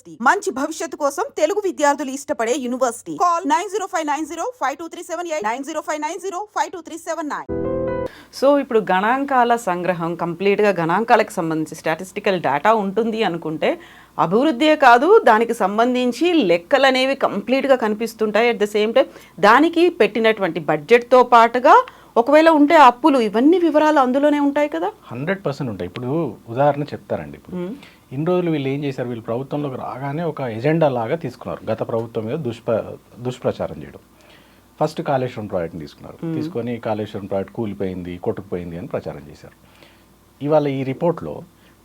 University మంచి భవిష్యత్తు కోసం తెలుగు విద్యార్థులు ఇష్టపడే యూనివర్సిటీ. కాల్ 9059052378 9059052379. సో ఇప్పుడు గణాంకాల సంగ్రహం కంప్లీట్గా గణాంకాలకు సంబంధించి స్టాటిస్టికల్ డేటా ఉంటుంది అనుకుంటే అభివృద్ధియే కాదు, దానికి సంబంధించి లెక్కలు అనేవి కంప్లీట్గా కనిపిస్తుంటాయి. అట్ ద సేమ్ టైం దానికి పెట్టినటువంటి బడ్జెట్తో పాటుగా ఒకవేళ ఉంటే అప్పులు, ఇవన్నీ వివరాలు అందులోనే ఉంటాయి కదా. 100% ఉంటాయి. ఇప్పుడు ఉదాహరణ చెప్తారండి. ఇప్పుడు ఇన్ని రోజులు వీళ్ళు ఏం చేశారు, వీళ్ళు ప్రభుత్వంలోకి రాగానే ఒక ఎజెండా లాగా తీసుకున్నారు. గత ప్రభుత్వం మీద దుష్ప్రచారం చేయడం. ఫస్ట్ కాళేశ్వరం ప్రాజెక్ట్ని తీసుకున్నారు. తీసుకొని కాళేశ్వరం ప్రాజెక్ట్ కూలిపోయింది, కొట్టుకుపోయింది అని ప్రచారం చేశారు. ఇవాళ ఈ రిపోర్ట్లో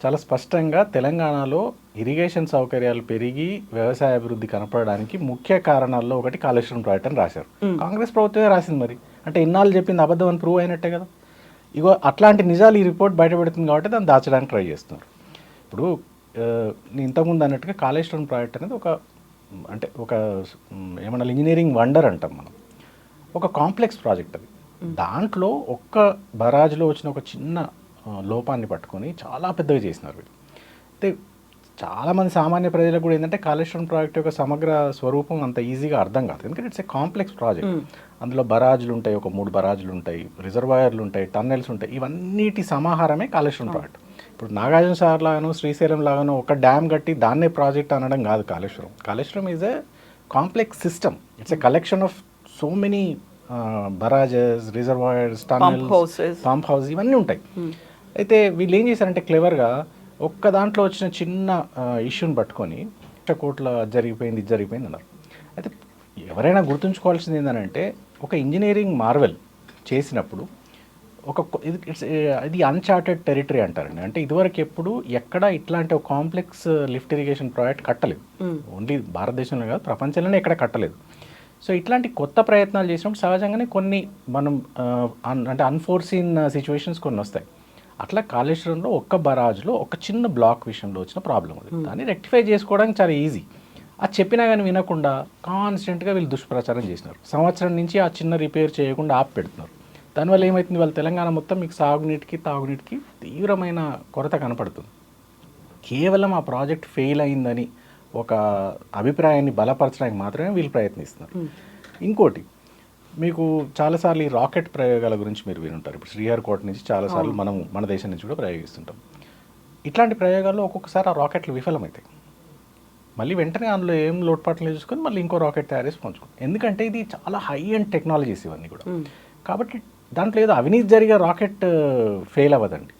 చాలా స్పష్టంగా తెలంగాణలో ఇరిగేషన్ సౌకర్యాలు పెరిగి వ్యవసాయ అభివృద్ధి కనపడడానికి ముఖ్య కారణాల్లో ఒకటి కాళేశ్వరం ప్రాజెక్ట్ అని రాశారు. కాంగ్రెస్ ప్రభుత్వమే రాసింది. మరి అంటే ఇన్నాళ్ళు చెప్పింది అబద్ధం అని ప్రూవ్ అయినట్టే కదా. ఇగో అట్లాంటి నిజాలు ఈ రిపోర్ట్ బయటపెడుతుంది కాబట్టి దాన్ని దాచడానికి ట్రై చేస్తున్నారు. ఇప్పుడు ఇంతకుముందు అన్నట్టుగా కాళేశ్వరం ప్రాజెక్ట్ అనేది ఒక ఏమన్నా ఇంజనీరింగ్ వండర్ అంటాం మనం. ఒక కాంప్లెక్స్ ప్రాజెక్ట్ అది. దాంట్లో ఒక్క బరాజ్లో వచ్చిన ఒక చిన్న లోపాన్ని పట్టుకొని చాలా పెద్దగా చేసినారు వీళ్ళు. అయితే చాలామంది సామాన్య ప్రజలకు కూడా ఏంటంటే కాళేశ్వరం ప్రాజెక్ట్ యొక్క సమగ్ర స్వరూపం అంత ఈజీగా అర్థం కాదు. ఎందుకంటే ఇట్స్ ఏ కాంప్లెక్స్ ప్రాజెక్ట్. అందులో బరాజులు ఉంటాయి, ఒక 3 బరాజులు ఉంటాయి, రిజర్వాయర్లు ఉంటాయి, టన్నెల్స్ ఉంటాయి. ఇవన్నిటి సమాహారమే కాళేశ్వరం ప్రాజెక్ట్. ఇప్పుడు నాగార్జున సాగర్ లాగానో శ్రీశైలం లాగానో ఒక డ్యామ్ కట్టి దాన్నే ప్రాజెక్ట్ అనడం కాదు Kaleshwaram. Kaleshwaram is a complex system. It's a collection of so many barrages, reservoirs, tunnels, pump house ఇవన్నీ ఉంటాయి. అయితే వీళ్ళు ఏం చేశారంటే క్లెవర్గా ఒక్క దాంట్లో వచ్చిన చిన్న ఇష్యూని పట్టుకొని కోట్ల జరిగిపోయింది, ఇది జరిగిపోయింది అన్నారు. అయితే ఎవరైనా గుర్తుంచుకోవాల్సింది ఏంటంటే ఒక ఇంజనీరింగ్ మార్వెల్ చేసినప్పుడు ఇది అన్చార్టెడ్ టెరిటరీ అంటారండి. అంటే ఇదివరకు ఎప్పుడు ఎక్కడ ఇట్లాంటి ఒక కాంప్లెక్స్ లిఫ్ట్ ఇరిగేషన్ ప్రాజెక్ట్ కట్టలేదు. ఓన్లీ భారతదేశంలో కాదు, ప్రపంచంలోనే ఎక్కడ కట్టలేదు. సో ఇట్లాంటి కొత్త ప్రయత్నాలు చేసినప్పుడు సహజంగానే కొన్ని మనం అంటే అన్ఫోర్సీన్ సిచ్యువేషన్స్ కొన్ని వస్తాయి. అట్లా కాళేశ్వరంలో ఒక్క బరాజ్లో ఒక చిన్న బ్లాక్ విషయంలో వచ్చిన ప్రాబ్లం అది. దాన్ని రెక్టిఫై చేసుకోవడానికి చాలా ఈజీ. అది చెప్పినా కానీ వినకుండా కాన్స్టెంట్గా వీళ్ళు దుష్ప్రచారం చేసినారు. సంవత్సరం నుంచి ఆ చిన్న రిపేర్ చేయకుండా ఆపి పెడుతున్నారు. దానివల్ల ఏమవుతుంది, వాళ్ళ తెలంగాణ మొత్తం మీకు సాగునీటికి తాగునీటికి తీవ్రమైన కొరత కనపడుతుంది. కేవలం ఆ ప్రాజెక్ట్ ఫెయిల్ అయిందని ఒక అభిప్రాయాన్ని బలపరచడానికి మాత్రమే వీళ్ళు ప్రయత్నిస్తున్నారు. ఇంకోటి, మీకు చాలాసార్లు ఈ రాకెట్ ప్రయోగాల గురించి మీరు వినుంటారు. ఇప్పుడు శ్రీహరికోట నుంచి చాలాసార్లు మన దేశం నుంచి కూడా ప్రయోగిస్తుంటాం. ఇట్లాంటి ప్రయోగాల్లో ఒక్కొక్కసారి ఆ రాకెట్లు విఫలమవుతాయి. మళ్ళీ వెంటనే అందులో ఏం లోటుపాట్లు చూసుకొని మళ్ళీ ఇంకో రాకెట్ తయారు చేసి పంచుకోండి. ఎందుకంటే ఇది చాలా హై అండ్ టెక్నాలజీస్ ఇవన్నీ కూడా. కాబట్టి దాంట్లో ఏదో అవినీతి జరిగే రాకెట్ ఫెయిల్ అవ్వదండి.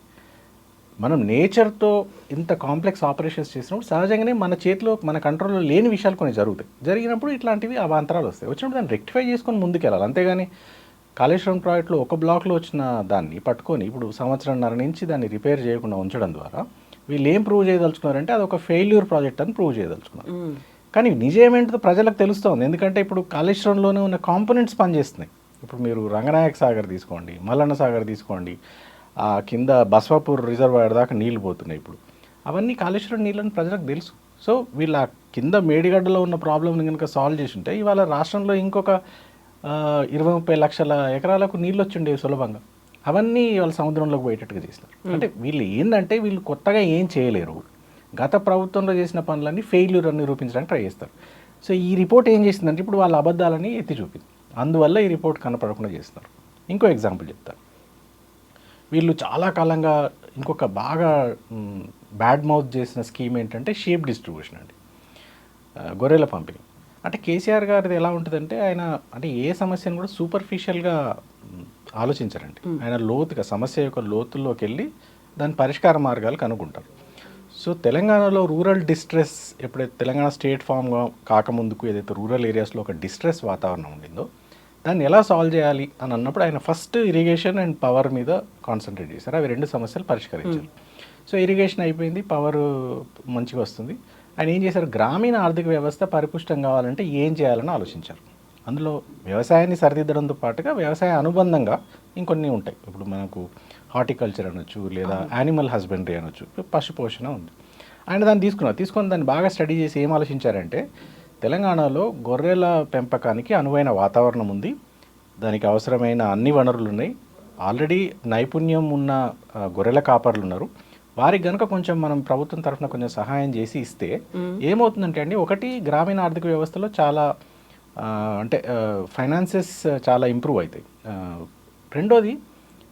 మనం నేచర్తో ఇంత కాంప్లెక్స్ ఆపరేషన్స్ చేసినప్పుడు సహజంగానే మన చేతిలో, మన కంట్రోల్లో లేని విషయాలు కొన్ని జరుగుతాయి. జరిగినప్పుడు ఇట్లాంటివి అవాంతరాలు వస్తాయి. వచ్చినప్పుడు దాన్ని రెక్టిఫై చేసుకొని ముందుకెళ్ళాలి. అంతేగాని కాళేశ్వరం ప్రాజెక్టులో ఒక బ్లాక్లో వచ్చిన దాన్ని పట్టుకొని ఇప్పుడు సంవత్సరంన్నర నుంచి దాన్ని రిపేర్ చేయకుండా ఉంచడం ద్వారా వీళ్ళు ఏం ప్రూవ్ చేయదలుచుకున్నారంటే అది ఒక ఫెయిల్యూర్ ప్రాజెక్ట్ అని ప్రూవ్ చేయదలుచుకున్నారు. కానీ నిజమేంటో ప్రజలకు తెలుస్తుంది. ఎందుకంటే ఇప్పుడు కాళేశ్వరంలోనే ఉన్న కాంపోనెంట్స్ పనిచేస్తున్నాయి. ఇప్పుడు మీరు రంగనాయక సాగర్ తీసుకోండి, మల్లన్న సాగర్ తీసుకోండి, ఆ కింద బస్వాపూర్ రిజర్వాయర్ దాకా నీళ్లు పోతున్నాయి. ఇప్పుడు అవన్నీ కాళేశ్వరం నీళ్ళని ప్రజలకు తెలుసు. సో వీళ్ళ కింద మేడిగడ్డలో ఉన్న ప్రాబ్లమ్ని కనుక సాల్వ్ చేసి ఉంటే ఇవాళ రాష్ట్రంలో ఇంకొక 20-30 లక్షల ఎకరాలకు నీళ్ళు వచ్చిండేవి సులభంగా. అవన్నీ వాళ్ళ సముద్రంలోకి పోయేటట్టుగా చేస్తారు. అంటే వీళ్ళు ఏంటంటే వీళ్ళు కొత్తగా ఏం చేయలేరు. గత ప్రభుత్వంలో చేసిన పనులన్నీ ఫెయిల్యూర్ అని నిరూపించడానికి ట్రై చేస్తారు. సో ఈ రిపోర్ట్ ఏం చేసిందంటే ఇప్పుడు వాళ్ళ అబద్ధాలని ఎత్తి చూపింది. అందువల్ల ఈ రిపోర్ట్ కనపడకుండా చేస్తున్నారు. ఇంకో ఎగ్జాంపుల్ చెప్తారు. వీళ్ళు చాలా కాలంగా ఇంకొక బాగా బ్యాడ్ మౌత్ చేసిన స్కీమ్ ఏంటంటే షీప్ డిస్ట్రిబ్యూషన్ అండి, గొర్రెల పంపిణీ. అంటే కేసీఆర్ గారిది ఎలా ఉంటుందంటే ఆయన అంటే ఏ సమస్యను కూడా సూపర్ఫిషియల్గా ఆలోచించారండి. ఆయన లోతుగా సమస్య యొక్క లోతుల్లోకి వెళ్ళి దాని పరిష్కార మార్గాలు కనుక్కుంటారు. సో తెలంగాణలో రూరల్ డిస్ట్రెస్ ఎప్పుడైతే తెలంగాణ స్టేట్ ఫామ్గా కాకముందుకు ఏదైతే రూరల్ ఏరియాస్లో ఒక డిస్ట్రెస్ వాతావరణం ఉండిందో దాన్ని ఎలా సాల్వ్ చేయాలి అని అన్నప్పుడు ఆయన ఫస్ట్ ఇరిగేషన్ అండ్ పవర్ మీద కాన్సన్ట్రేట్ చేశారు. అవి 2 సమస్యలు పరిష్కరించారు. సో ఇరిగేషన్ అయిపోయింది, పవర్ మంచిగా వస్తుంది. ఆయన ఏం చేశారు, గ్రామీణ ఆర్థిక వ్యవస్థ పరిపుష్టం కావాలంటే ఏం చేయాలని ఆలోచించారు. అందులో వ్యవసాయాన్ని సరిదిద్దడంతో పాటుగా వ్యవసాయ అనుబంధంగా ఇంకొన్ని ఉంటాయి. ఇప్పుడు మనకు హార్టికల్చర్ అనొచ్చు, లేదా యానిమల్ హస్బెండరీ అనొచ్చు, పశుపోషణ ఉంది. ఆయన దాన్ని తీసుకొని దాన్ని బాగా స్టడీ చేసి ఏం ఆలోచించారంటే తెలంగాణలో గొర్రెల పెంపకానికి అనువైన వాతావరణం ఉంది, దానికి అవసరమైన అన్ని వనరులు ఉన్నాయి, ఆల్రెడీ నైపుణ్యం ఉన్న గొర్రెల కాపర్లు ఉన్నారు, వారికి కనుక కొంచెం మనం ప్రభుత్వం తరఫున కొంచెం సహాయం చేసి ఇస్తే ఏమవుతుందంటే అండి, ఒకటి గ్రామీణ ఆర్థిక వ్యవస్థలో చాలా అంటే ఫైనాన్సెస్ చాలా ఇంప్రూవ్ అవుతాయి. రెండోది,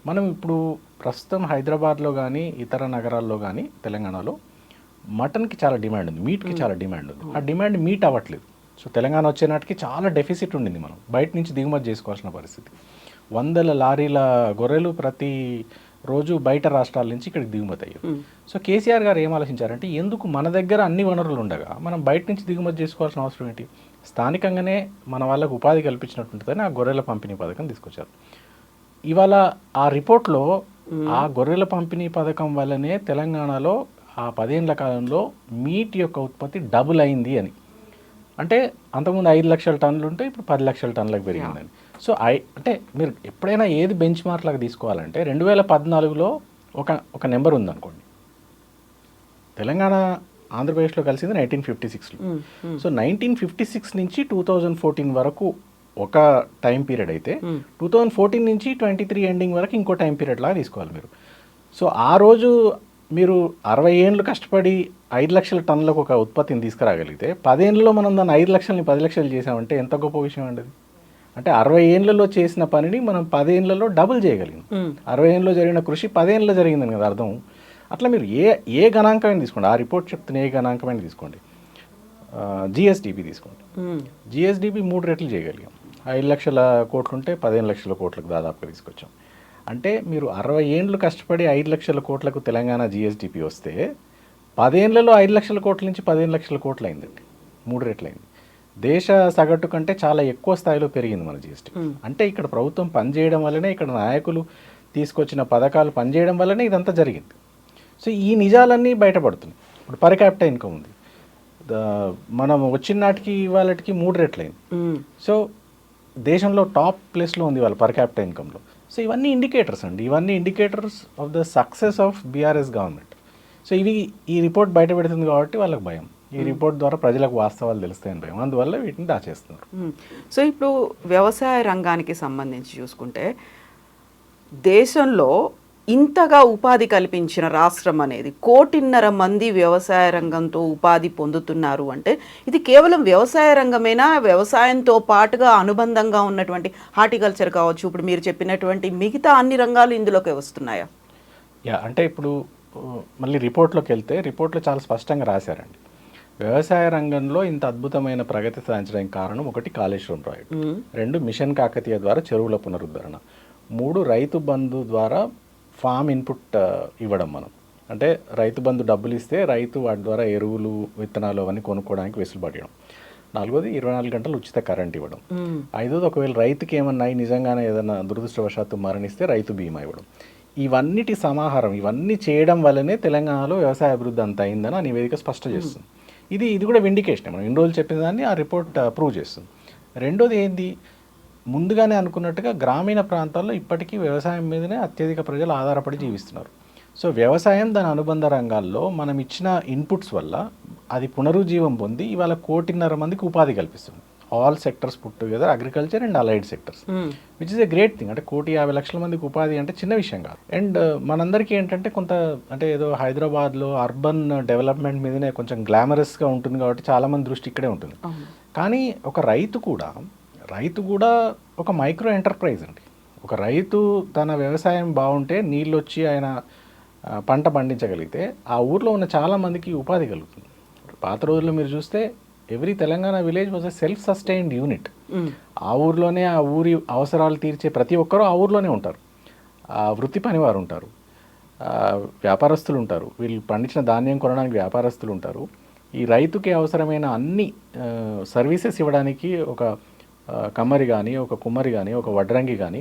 మనం ఇప్పుడు ప్రస్తుతం హైదరాబాద్లో కానీ ఇతర నగరాల్లో కానీ తెలంగాణలో మటన్కి చాలా డిమాండ్ ఉంది, మీట్కి చాలా డిమాండ్ ఉంది. ఆ డిమాండ్ మీట్ అవ్వట్లేదు. సో తెలంగాణ వచ్చే నాటికి చాలా డెఫిసిట్ ఉండింది. మనం బయట నుంచి దిగుమతి చేసుకోవాల్సిన పరిస్థితి. 100 లారీల గొర్రెలు ప్రతి రోజు బయట రాష్ట్రాల నుంచి ఇక్కడికి దిగుమతి అయ్యారు. సో కేసీఆర్ గారు ఏం ఆలోచించారంటే, ఎందుకు మన దగ్గర అన్ని వనరులు ఉండగా మనం బయట నుంచి దిగుమతి చేసుకోవాల్సిన అవసరం ఏంటి, స్థానికంగానే మన వాళ్ళకు ఉపాధి కల్పించినట్టుంటుందని ఆ గొర్రెల పంపిణీ పథకం తీసుకొచ్చారు. ఇవాళ ఆ రిపోర్ట్లో ఆ గొర్రెల పంపిణీ పథకం వల్లనే తెలంగాణలో ఆ 10 ఏళ్ల కాలంలో మీట్ యొక్క ఉత్పత్తి డబుల్ అయింది అని. అంటే అంతకుముందు 5 లక్షల టన్నులు ఉంటే ఇప్పుడు 10 లక్షల టన్నులకు పెరిగిందని. సో అంటే మీరు ఎప్పుడైనా ఏది బెంచ్ మార్క్ లాగా తీసుకోవాలంటే 2014లో ఒక నెంబర్ ఉందనుకోండి. తెలంగాణ ఆంధ్రప్రదేశ్లో కలిసింది 1956లో. సో 1956 నుంచి 2014 వరకు ఒక టైం పీరియడ్ అయితే 2014 నుంచి 23 ఎండింగ్ వరకు ఇంకో టైం పీరియడ్ లాగా తీసుకోవాలి మీరు. సో ఆ రోజు మీరు 60 ఏళ్ళు కష్టపడి 5 లక్షల టన్నులకు ఒక ఉత్పత్తిని తీసుకురాగలిగితే 10 ఏళ్ళలో మనం దాన్ని 5 లక్షలని 10 లక్షలు చేసామంటే ఎంత గొప్ప విషయం అండి. అంటే 60 ఏళ్లలో చేసిన పనిని మనం 10 ఏళ్లలో డబుల్ చేయగలిగాం. 60 ఏళ్ళలో జరిగిన కృషి 10 ఏళ్ళలో జరిగిందని కదా అర్థం. అట్లా మీరు ఏ గణాంకమైన తీసుకోండి, ఆ రిపోర్ట్ చెప్తున్న ఏ గణాంకమైన తీసుకోండి. జిఎస్డిపి తీసుకోండి. జిఎస్డిపి 3 రెట్లు చేయగలిగాం. 5 లక్షల కోట్లు ఉంటే 15 లక్షల కోట్లకు దాదాపుగా తీసుకొచ్చాం. అంటే మీరు 60 ఏళ్ళు కష్టపడి 5 లక్షల కోట్లకు తెలంగాణ జిఎస్డిపి వస్తే 10 ఏళ్లలో 5 లక్షల కోట్ల నుంచి 15 లక్షల కోట్లు అయిందండి. 3 రెట్లు అయింది. దేశ సగటు కంటే చాలా ఎక్కువ స్థాయిలో పెరిగింది మన జిఎస్టీ. అంటే ఇక్కడ ప్రభుత్వం పనిచేయడం వల్లనే, ఇక్కడ నాయకులు తీసుకొచ్చిన పథకాలు పనిచేయడం వల్లనే ఇదంతా జరిగింది. సో ఈ నిజాలన్నీ బయటపడుతున్నాయి. ఇప్పుడు పర్ క్యాపిటల్ ఇన్కమ్ ఉంది, మనం వచ్చిన నాటికి ఇవాళకి 3 రెట్లయింది. సో దేశంలో టాప్ ప్లేస్లో ఉంది వాళ్ళ పర్ క్యాపిటల్ ఇన్కంలో. సో ఇవన్నీ ఇండికేటర్స్ అండి, ఇవన్నీ indicators of the success of BRS government. So ఈ రిపోర్ట్ బయట పెడుతుంది కాబట్టి వాళ్ళకి భయం, ఈ రిపోర్ట్ ద్వారా ప్రజలకు వాస్తవాలు తెలుస్తాయని భయం, అందువల్ల వీటిని దాచేస్తున్నారు. సో ఇప్పుడు వ్యవసాయ రంగానికి సంబంధించి చూసుకుంటే దేశంలో ఇంతగా ఉపాధి కల్పించిన రాష్ట్రం అనేది 1.5 కోటి మంది వ్యవసాయ రంగంతో ఉపాధి పొందుతున్నారు అంటే ఇది కేవలం వ్యవసాయ రంగమేనా, వ్యవసాయంతో పాటుగా అనుబంధంగా ఉన్నటువంటి హార్టికల్చర్ కావచ్చు, ఇప్పుడు మీరు చెప్పినటువంటి మిగతా అన్ని రంగాలు ఇందులోకి వస్తున్నాయా? అంటే ఇప్పుడు మళ్ళీ రిపోర్ట్లోకి వెళ్తే రిపోర్ట్లో చాలా స్పష్టంగా రాశారండి, వ్యవసాయ రంగంలో ఇంత అద్భుతమైన ప్రగతి సాధించడానికి కారణం 1 కాళేశ్వరం ప్రాజెక్టు, 2 మిషన్ కాకతీయ ద్వారా చెరువుల పునరుద్ధరణ, 3 రైతు బంధు ద్వారా ఫామ్ ఇన్పుట్ ఇవ్వడం. మనం అంటే రైతు బంధు డబ్బులు ఇస్తే రైతు వాటి ద్వారా ఎరువులు విత్తనాలు అవన్నీ కొనుక్కోవడానికి వెసులుబాటు ఇవ్వడం, 4వది 24 గంటలు ఉచిత కరెంట్ ఇవ్వడం, 5వది ఒకవేళ రైతుకి ఏమన్నా నిజంగానే ఏదైనా దురదృష్టవశాత్తు మరణిస్తే రైతు బీమా ఇవ్వడం. ఇవన్నిటి సమాహారం, ఇవన్నీ చేయడం వల్లనే తెలంగాణలో వ్యవసాయ అభివృద్ధి అంత అయిందని ఆ నివేదిక స్పష్టం చేస్తుంది. ఇది కూడా విండికేషన్, మనం ఇన్ని రోజులు చెప్పిన దాన్ని ఆ రిపోర్ట్ ప్రూవ్ చేస్తుంది. రెండోది ఏంది, ముందుగానే అనుకున్నట్టుగా గ్రామీణ ప్రాంతాల్లో ఇప్పటికీ వ్యవసాయం మీదనే అత్యధిక ప్రజలు ఆధారపడి జీవిస్తున్నారు. సో వ్యవసాయం దాని అనుబంధ రంగాల్లో మనం ఇచ్చిన ఇన్పుట్స్ వల్ల అది పునరుజ్జీవం పొంది ఇవాళ 1.5 కోటి మందికి ఉపాధి కల్పిస్తుంది. All sectors put together, agriculture and allied sectors, which is a great thing. అంటే 1,50,00,000 మందికి ఉపాధి అంటే చిన్న విషయం కాదు. అండ్ మనందరికీ ఏంటంటే కొంత అంటే ఏదో హైదరాబాద్లో అర్బన్ డెవలప్మెంట్ మీదనే కొంచెం గ్లామరస్గా ఉంటుంది కాబట్టి చాలామంది దృష్టి ఇక్కడే ఉంటుంది. కానీ ఒక రైతు కూడా ఒక మైక్రో ఎంటర్ప్రైజ్ అండి. ఒక రైతు తన వ్యవసాయం బాగుంటే, నీళ్ళు వచ్చి ఆయన పంట పండించగలిగితే ఆ ఊర్లో ఉన్న చాలామందికి ఉపాధి కలుగుతుంది. పాత రోజుల్లో మీరు చూస్తే every Telangana village was a self sustained unit. ఆ ఊర్లోనే ఆ ఊరి అవసరాలు తీర్చే ప్రతి ఒక్కరూ ఆ ఊర్లోనే ఉంటారు. వృత్తి పని వారు ఉంటారు, వ్యాపారస్తులు ఉంటారు, వీళ్ళు పండించిన ధాన్యం కొనడానికి వ్యాపారస్తులు ఉంటారు. ఈ రైతుకి అవసరమైన అన్ని సర్వీసెస్ ఇవ్వడానికి ఒక కమ్మరి కానీ, ఒక కుమ్మరి కానీ, ఒక వడ్రంగి కానీ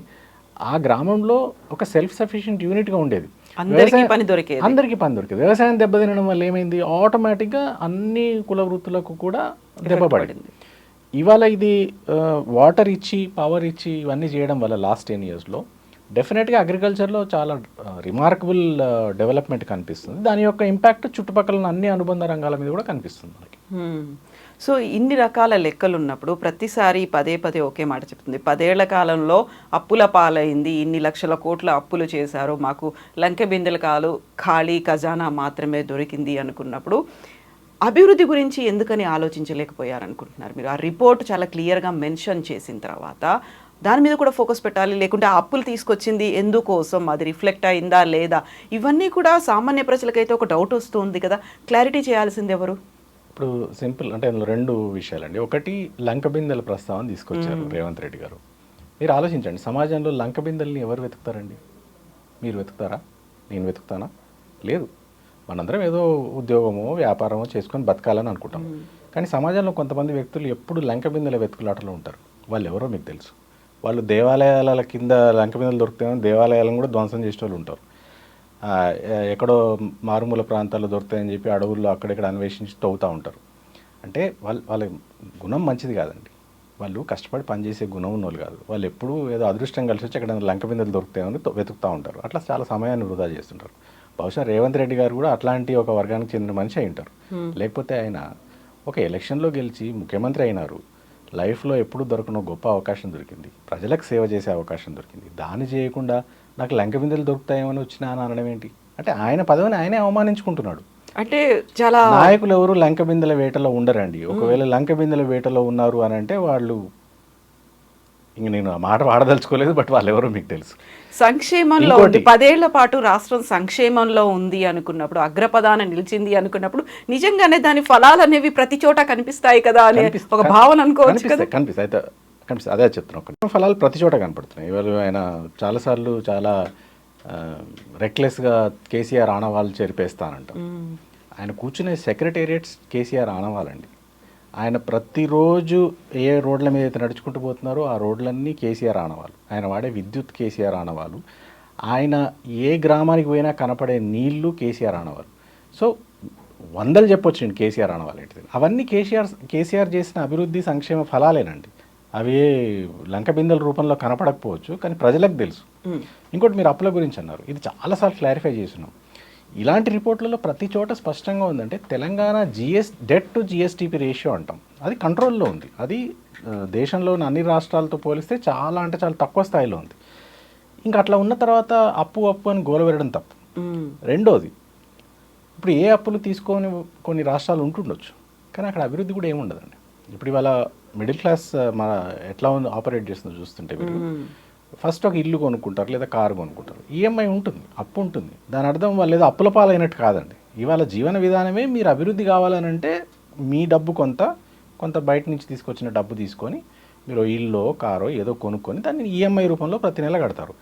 ఆ గ్రామంలో ఒక సెల్ఫ్ సఫిషియెంట్ యూనిట్గా ఉండేది. అందరికీ పని దొరికేది. వ్యవసాయం దెబ్బతినడం వల్ల ఏమైంది, ఆటోమేటిక్గా అన్ని కుల వృత్తులకు కూడా దెబ్బపడింది. ఇవాళ ఇది వాటర్ ఇచ్చి, పవర్ ఇచ్చి ఇవన్నీ చేయడం వల్ల లాస్ట్ 10 yearsలో డెఫినెట్గా అగ్రికల్చర్లో చాలా రిమార్కబుల్ డెవలప్మెంట్ కనిపిస్తుంది. దాని యొక్క ఇంపాక్ట్ చుట్టుపక్కల అన్ని అనుబంధ రంగాల మీద కూడా కనిపిస్తుంది మనకి. సో ఇన్ని రకాల లెక్కలు ఉన్నప్పుడు ప్రతిసారి పదే పదే ఒకే మాట చెప్తుంది, 10 ఏళ్ల కాలంలో అప్పుల పాలైంది, ఇన్ని లక్షల కోట్ల అప్పులు చేశారు, మాకు లంకె బిందెల కాలు ఖాళీ ఖజానా మాత్రమే దొరికింది అనుకున్నప్పుడు అభివృద్ధి గురించి ఎందుకని ఆలోచించలేకపోయారనుకుంటున్నారు మీరు? ఆ రిపోర్ట్ చాలా క్లియర్గా మెన్షన్ చేసిన తర్వాత దాని మీద కూడా ఫోకస్ పెట్టాలి, లేకుంటే ఆ అప్పులు తీసుకొచ్చింది ఎందుకోసం, అది రిఫ్లెక్ట్ అయిందా లేదా, ఇవన్నీ కూడా సామాన్య ప్రజలకైతే ఒక డౌట్ వస్తుంది కదా, క్లారిటీ చేయాల్సింది ఎవరు? ఇప్పుడు సింపుల్ అంటే అందులో 2 విషయాలండి. ఒకటి లంక బిందెల ప్రస్తావన తీసుకొచ్చారు రేవంత్ రెడ్డి గారు. మీరు ఆలోచించండి, సమాజంలో లంక బిందెల్ని ఎవరు వెతుకుతారండి? మీరు వెతుకుతారా? నేను వెతుకుతానా? లేదు. మనందరం ఏదో ఉద్యోగమో వ్యాపారమో చేసుకొని బతకాలని అనుకుంటాం. కానీ సమాజంలో కొంతమంది వ్యక్తులు ఎప్పుడు లంక బిందెల వెతుకులాటలో ఉంటారు. వాళ్ళు ఎవరో మీకు తెలుసు. వాళ్ళు దేవాలయాల కింద లంక బిందెలు దొరుకుతాయని దేవాలయాలను కూడా ధ్వంసం చేసే వాళ్ళు ఉంటారు. ఎక్కడో మారుమూల ప్రాంతాల్లో దొరుకుతాయని చెప్పి అడవుల్లో అక్కడెక్కడ అన్వేషించి తవ్వుతూ ఉంటారు. అంటే వాళ్ళ గుణం మంచిది కాదండి. వాళ్ళు కష్టపడి పనిచేసే గుణం ఉన్న వాళ్ళు కాదు. వాళ్ళు ఎప్పుడూ ఏదో అదృష్టం కలిసి వచ్చి అక్కడ లంక బిందెలు దొరుకుతాయని వెతుకుతూ ఉంటారు. అట్లా చాలా సమయాన్ని వృధా చేస్తుంటారు. బహుశా రేవంత్ రెడ్డి గారు కూడా అట్లాంటి ఒక వర్గానికి చెందిన మనిషి అయి ఉంటారు. లేకపోతే ఆయన ఒక ఎలక్షన్లో గెలిచి ముఖ్యమంత్రి అయినారు. లైఫ్లో ఎప్పుడు దొరకనో గొప్ప అవకాశం దొరికింది, ప్రజలకు సేవ చేసే అవకాశం దొరికింది. దాన్ని చేయకుండా నాకు లంక బిందెలు దొరుకుతాయేమని వచ్చినా అని అనడం ఏంటి? అంటే ఆయన పదవిని ఆయనే అవమానించుకుంటున్నాడు. అంటే చాలా నాయకులు ఎవరు లంక బిందెల వేటలో ఉండరండి. ఒకవేళ లంక బిందెల వేటలో ఉన్నారు అని అంటే వాళ్ళు, ఇంక నేను ఆ మాట వాడదలుచుకోలేదు, బట్ వాళ్ళు ఎవరో మీకు తెలుసు. సంక్షేమంలో ఉంది, 10 ఏళ్ల పాటు రాష్ట్రం సంక్షేమంలో ఉంది అనుకున్నప్పుడు, అగ్రపదాన నిలిచింది అనుకున్నప్పుడు నిజంగానే దాని ఫలాలు అనేవి ప్రతి చోట కనిపిస్తాయి కదా అనే ఒక భావన అనుకోవచ్చు కదా. కనిపిస్తాయి, అదే చెప్తున్నాను. ఫలాలు ప్రతి చోట కనపడుతున్నాయి. ఇవాళ ఆయన చాలాసార్లు చాలా రెక్లెస్గా కేసీఆర్ ఆనవాళ్ళు చెరిపేస్తానంట. ఆయన కూర్చునే సెక్రటేరియట్స్ కేసీఆర్ ఆనవాళ్ళండి. ఆయన ప్రతిరోజు ఏ రోడ్ల మీద అయితే నడుచుకుంటూ పోతున్నారో ఆ రోడ్లన్నీ కేసీఆర్ ఆనవాళ్ళు. ఆయన వాడే విద్యుత్ కేసీఆర్ ఆనవాళ్ళు. ఆయన ఏ గ్రామానికి పోయినా కనపడే నీళ్లు కేసీఆర్ ఆనవాళ్ళు. సో వందలు చెప్పొచ్చు కేసీఆర్ ఆనవాళ్ళు ఏంటిది. అవన్నీ కేసీఆర్ చేసిన అభివృద్ధి సంక్షేమ ఫలాలేనండి. అవి లంక బిందెల రూపంలో కనపడకపోవచ్చు, కానీ ప్రజలకు తెలుసు. ఇంకోటి మీరు అప్పుల గురించి అన్నారు, ఇది చాలాసార్లు క్లారిఫై చేస్తున్నాం. ఇలాంటి రిపోర్ట్లలో ప్రతి చోట స్పష్టంగా ఉందంటే Telangana debt to GSTP ratio అంటాం, అది కంట్రోల్లో ఉంది. అది దేశంలోని అన్ని రాష్ట్రాలతో పోలిస్తే చాలా అంటే చాలా తక్కువ స్థాయిలో ఉంది. ఇంకా అట్లా ఉన్న తర్వాత అప్పు అని గోలవెరడం తప్పు. రెండోది, ఇప్పుడు ఏ అప్పులు తీసుకొని కొన్ని రాష్ట్రాలు ఉంటుండొచ్చు, కానీ అక్కడ అభివృద్ధి కూడా ఏముండదండి. ఇప్పుడు ఇవాళ మిడిల్ క్లాస్ మన ఎట్లా ఉంది ఆపరేట్ చేస్తుందో చూస్తుంటే, మీరు ఫస్ట్ ఒక ఇల్లు కొనుక్కుంటారు లేదా కారు కొనుక్కుంటారు, ఈఎంఐ ఉంటుంది, అప్పు ఉంటుంది. దాని అర్థం వాళ్ళు ఏదో అప్పుల పాలైనట్టు కాదండి. ఇవాళ జీవన విధానమే మీరు అభివృద్ధి కావాలనంటే మీ డబ్బు కొంత బయట నుంచి తీసుకొచ్చిన డబ్బు తీసుకొని మీరు ఇల్లు కారో ఏదో కొనుక్కొని దాన్ని ఈఎంఐ రూపంలో ప్రతి నెల కడతారు.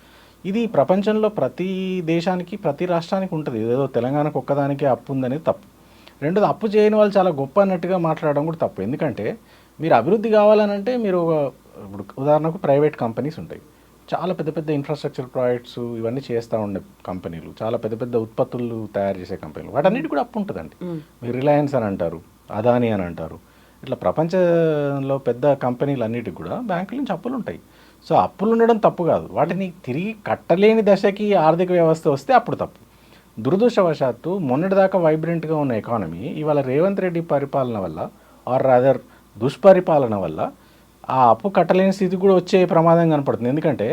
ఇది ప్రపంచంలో ప్రతి దేశానికి ప్రతి రాష్ట్రానికి ఉంటుంది. ఏదో తెలంగాణకు ఒక్కదానికే అప్పు ఉందనేది తప్పు. రెండోది, అప్పు చేయని వాళ్ళు చాలా గొప్ప అన్నట్టుగా మాట్లాడడం కూడా తప్పు. ఎందుకంటే మీరు అభివృద్ధి కావాలనంటే మీరు ఇప్పుడు ఉదాహరణకు ప్రైవేట్ కంపెనీస్ ఉంటాయి, చాలా పెద్ద పెద్ద ఇన్ఫ్రాస్ట్రక్చర్ ప్రాజెక్ట్స్ ఇవన్నీ చేస్తూ ఉండే కంపెనీలు, చాలా పెద్ద పెద్ద ఉత్పత్తులు తయారు చేసే కంపెనీలు, వాటన్నిటి కూడా అప్పు ఉంటుందండి. మీరు రిలయన్స్ అని అంటారు, అదానీ అని అంటారు, ఇట్లా ప్రపంచంలో పెద్ద కంపెనీలు అన్నిటికి కూడా బ్యాంకుల నుంచి అప్పులు ఉంటాయి. సో అప్పులు ఉండడం తప్పు కాదు, వాటిని తిరిగి కట్టలేని దశకి ఆర్థిక వ్యవస్థ వస్తే అప్పుడు తప్పు. దురదృష్టవశాత్తు మొన్నటిదాకా వైబ్రెంట్గా ఉన్న ఎకానమీ ఇవాళ రేవంత్ రెడ్డి పరిపాలన వల్ల ఆర్ రాదర్ దుష్పరిపాలన వల్ల ఆ అప్పు కట్టలేని స్థితి కూడా వచ్చే ప్రమాదం కనపడుతుంది. ఎందుకంటే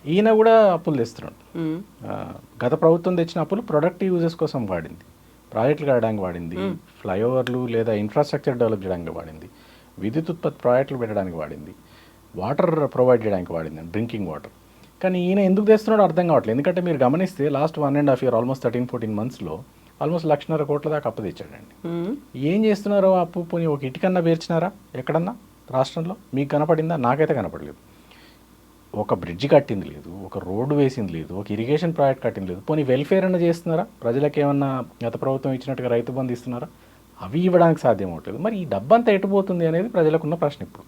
ఈయన కూడా అప్పులు తెస్తున్నాడు. గత ప్రభుత్వం తెచ్చిన అప్పులు ప్రొడక్టివ్ యూజెస్ కోసం వాడింది, ప్రాజెక్టులు కట్టడానికి వాడింది, ఫ్లైఓవర్లు లేదా ఇన్ఫ్రాస్ట్రక్చర్ డెవలప్ చేయడానికి వాడింది, విద్యుత్ ఉత్పత్తి ప్రాజెక్టులు పెట్టడానికి వాడింది, వాటర్ ప్రొవైడ్ చేయడానికి వాడింది, డ్రింకింగ్ వాటర్. కానీ ఈయన ఎందుకు తెస్తున్నాడో అర్థం కావట్లేదు. ఎందుకంటే మీరు గమనిస్తే లాస్ట్ 1.5 year ఆల్మోస్ట్ 13-14 monthsలో ఆల్మోస్ట్ 1,50,000 కోట్ల దాకా అప్పు తెచ్చాడండి. ఏం చేస్తున్నారో అప్పు పోనీ ఒక ఇటుకన్నా పేర్చినారా ఎక్కడన్నా రాష్ట్రంలో? మీకు కనపడిందా? నాకైతే కనపడలేదు. ఒక బ్రిడ్జ్ కట్టింది లేదు, ఒక రోడ్డు వేసింది లేదు, ఒక ఇరిగేషన్ ప్రాజెక్ట్ కట్టింది లేదు. పోనీ వెల్ఫేర్ అన్న చేస్తున్నారా? ప్రజలకు ఏమన్నా గత ప్రభుత్వం ఇచ్చినట్టుగా రైతు బంధు ఇస్తున్నారా? అవి ఇవ్వడానికి సాధ్యం అవ్వట్లేదు. మరి ఈ డబ్బంతా ఎటుపోతుంది అనేది ప్రజలకున్న ప్రశ్న ఇప్పుడు.